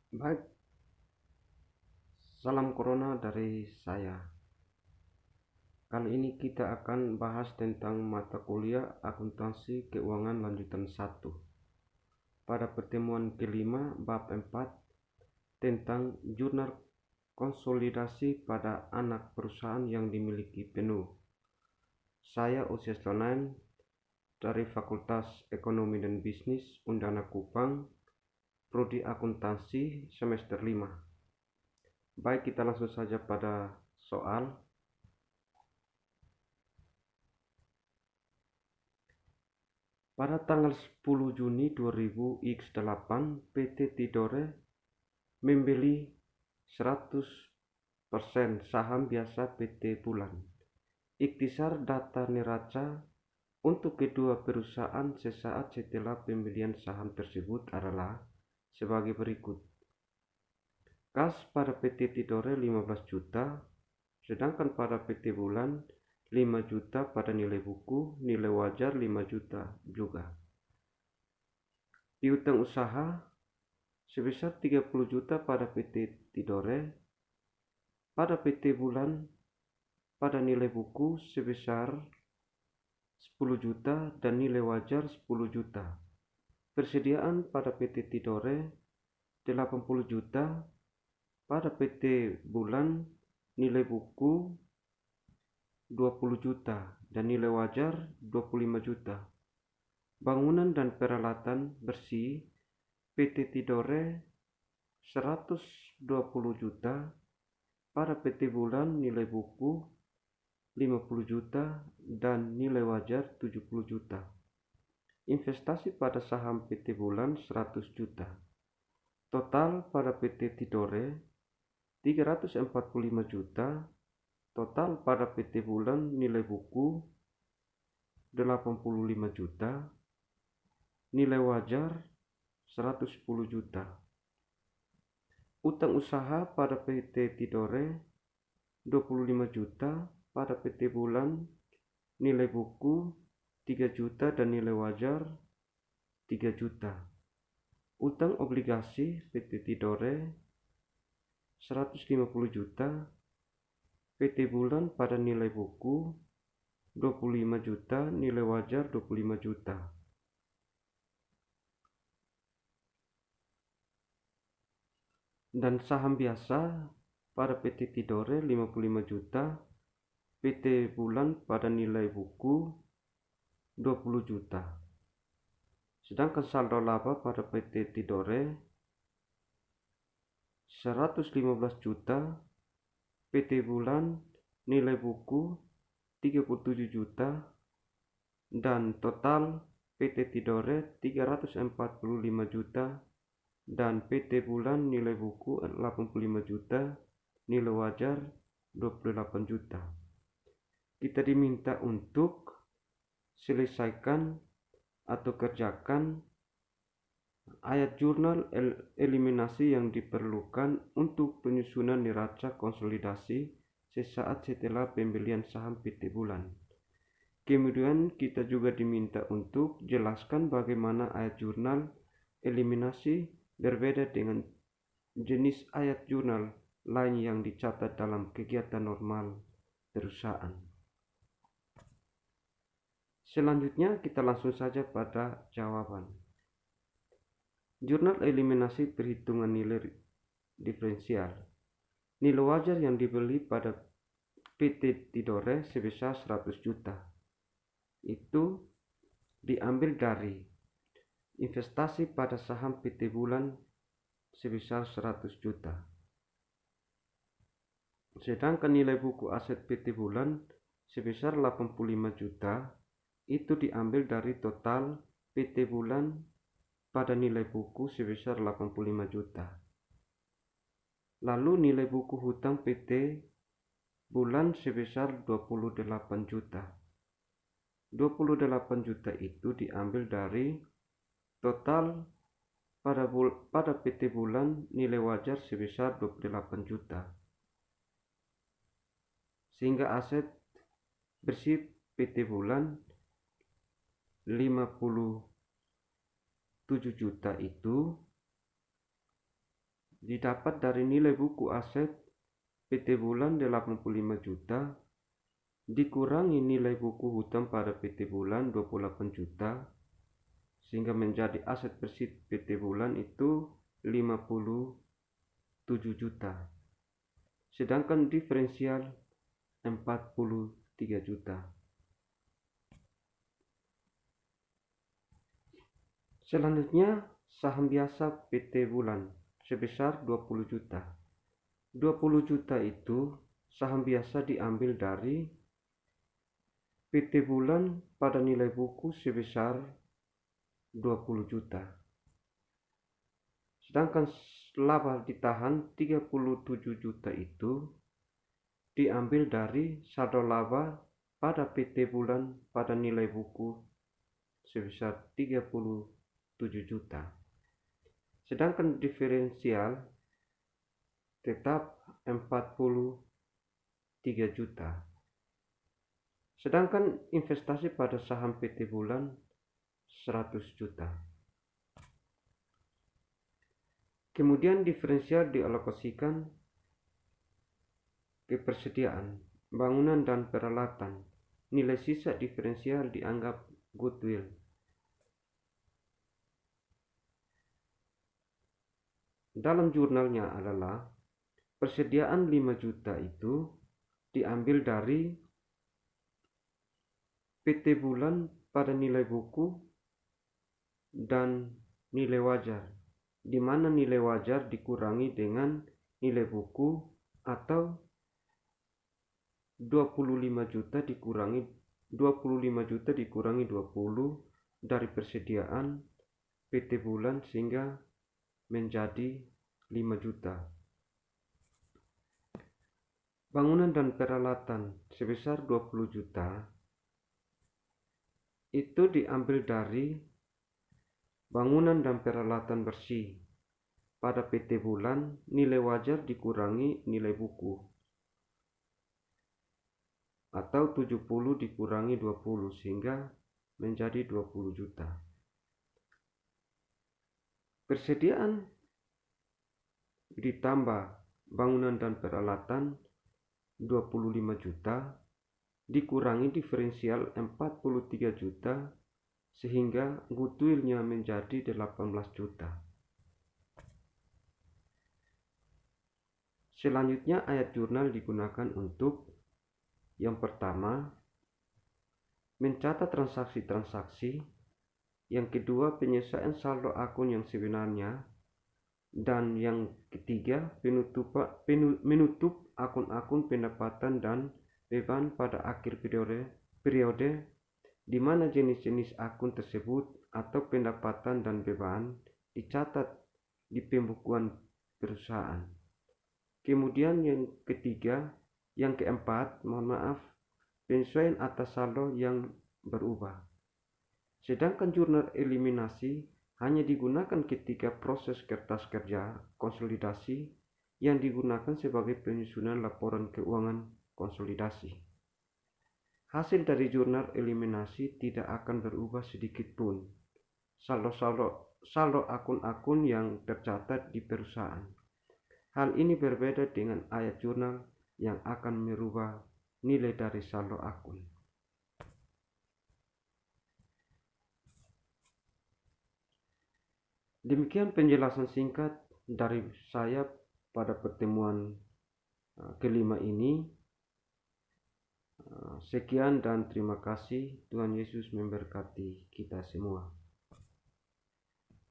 Baik, salam corona dari saya. Kali ini kita akan bahas tentang mata kuliah akuntansi keuangan lanjutan 1. Pada pertemuan kelima bab 4 tentang jurnal konsolidasi pada anak perusahaan yang dimiliki penuh. Saya Usias Lonain dari Fakultas Ekonomi dan Bisnis Undana Kupang, Prodi Akuntansi semester 5. Baik, kita langsung saja pada soal. Pada tanggal 10 Juni 2000X8, PT Tidore membeli 100% saham biasa PT Bulan. Ikhtisar data neraca untuk kedua perusahaan sesaat setelah pembelian saham tersebut adalah sebagai berikut. Kas pada PT Tidore 15 juta, sedangkan pada PT Bulan 5 juta pada nilai buku, nilai wajar 5 juta juga. Piutang usaha sebesar 30 juta pada PT Tidore, pada PT Bulan pada nilai buku sebesar 10 juta dan nilai wajar 10 juta. Persediaan pada PT Tidore 80 juta, pada PT Bulan nilai buku 20 juta dan nilai wajar 25 juta. Bangunan dan peralatan bersih PT Tidore 120 juta, pada PT Bulan nilai buku 50 juta dan nilai wajar 70 juta. Investasi pada saham PT Bulan 100 juta. Total pada PT Tidore 345 juta. Total pada PT Bulan nilai buku 85 juta, nilai wajar 110 juta. Utang usaha pada PT Tidore 25 juta, pada PT Bulan nilai buku 3 juta dan nilai wajar 3 juta. Utang obligasi PT Tidore 150 juta, PT Bulan pada nilai buku 25 juta, nilai wajar 25 juta. Dan saham biasa pada PT Tidore 55 juta, PT Bulan pada nilai buku 20 juta. Sedangkan saldo laba pada PT Tidore 115 juta, PT Bulan nilai buku 37 juta, dan total PT Tidore 345 juta dan PT Bulan nilai buku 85 juta, nilai wajar 28 juta. Kita diminta untuk selesaikan atau kerjakan ayat jurnal eliminasi yang diperlukan untuk penyusunan neraca konsolidasi sesaat setelah pembelian saham PT Bulan. Kemudian kita juga diminta untuk jelaskan bagaimana ayat jurnal eliminasi berbeda dengan jenis ayat jurnal lain yang dicatat dalam kegiatan normal perusahaan. Selanjutnya kita langsung saja pada jawaban. Jurnal eliminasi perhitungan nilai diferensial. Nilai wajar yang dibeli pada PT Tidore sebesar 100 juta. Itu diambil dari investasi pada saham PT Bulan sebesar 100 juta. Sedangkan nilai buku aset PT Bulan sebesar 85 juta itu diambil dari total PT Bulan pada nilai buku sebesar 85 juta. Lalu nilai buku hutang PT Bulan sebesar 28 juta. 28 juta itu diambil dari total pada PT Bulan nilai wajar sebesar 28 juta. Sehingga aset bersih PT Bulan 57 juta itu didapat dari nilai buku aset PT Bulan 85 juta dikurangi nilai buku hutang pada PT Bulan 28 juta sehingga menjadi aset bersih PT Bulan itu 57 juta. Sedangkan diferensial 43 juta. Selanjutnya saham biasa PT Bulan sebesar 20 juta. 20 juta itu saham biasa diambil dari PT Bulan pada nilai buku sebesar 20 juta. Sedangkan laba ditahan 37 juta itu diambil dari saldo laba pada PT Bulan pada nilai buku sebesar 37 juta. Sedangkan diferensial tetap 43 juta. Sedangkan investasi pada saham PT Bulan 100 juta. Kemudian diferensial dialokasikan ke persediaan, bangunan dan peralatan. Nilai sisa diferensial dianggap goodwill. Dalam jurnalnya adalah persediaan 5 juta itu diambil dari PT Bulan pada nilai buku dan nilai wajar, di mana nilai wajar dikurangi dengan nilai buku atau 25 juta dikurangi 20 dari persediaan PT Bulan sehingga menjadi 5 juta. Bangunan dan peralatan sebesar 20 juta itu diambil dari bangunan dan peralatan bersih pada PT Bulan, nilai wajar dikurangi nilai buku atau 70 dikurangi 20 sehingga menjadi 20 juta. Persediaan ditambah bangunan dan peralatan 25 juta dikurangi diferensial 43 juta sehingga goodwillnya menjadi 18 juta. Selanjutnya ayat jurnal digunakan untuk yang pertama mencatat transaksi-transaksi, yang kedua penyelesaian saldo akun yang sebenarnya, dan yang ketiga menutup akun-akun pendapatan dan beban pada akhir periode di mana jenis-jenis akun tersebut atau pendapatan dan beban dicatat di pembukuan perusahaan. Kemudian yang keempat, penyesuaian atas saldo yang berubah. Sedangkan jurnal eliminasi hanya digunakan ketika proses kertas kerja konsolidasi yang digunakan sebagai penyusunan laporan keuangan konsolidasi. Hasil dari jurnal eliminasi tidak akan berubah sedikit pun. Saldo akun-akun yang tercatat di perusahaan. Hal ini berbeda dengan ayat jurnal yang akan merubah nilai dari saldo akun. Demikian penjelasan singkat dari saya pada pertemuan kelima ini. Sekian dan terima kasih. Tuhan Yesus memberkati kita semua.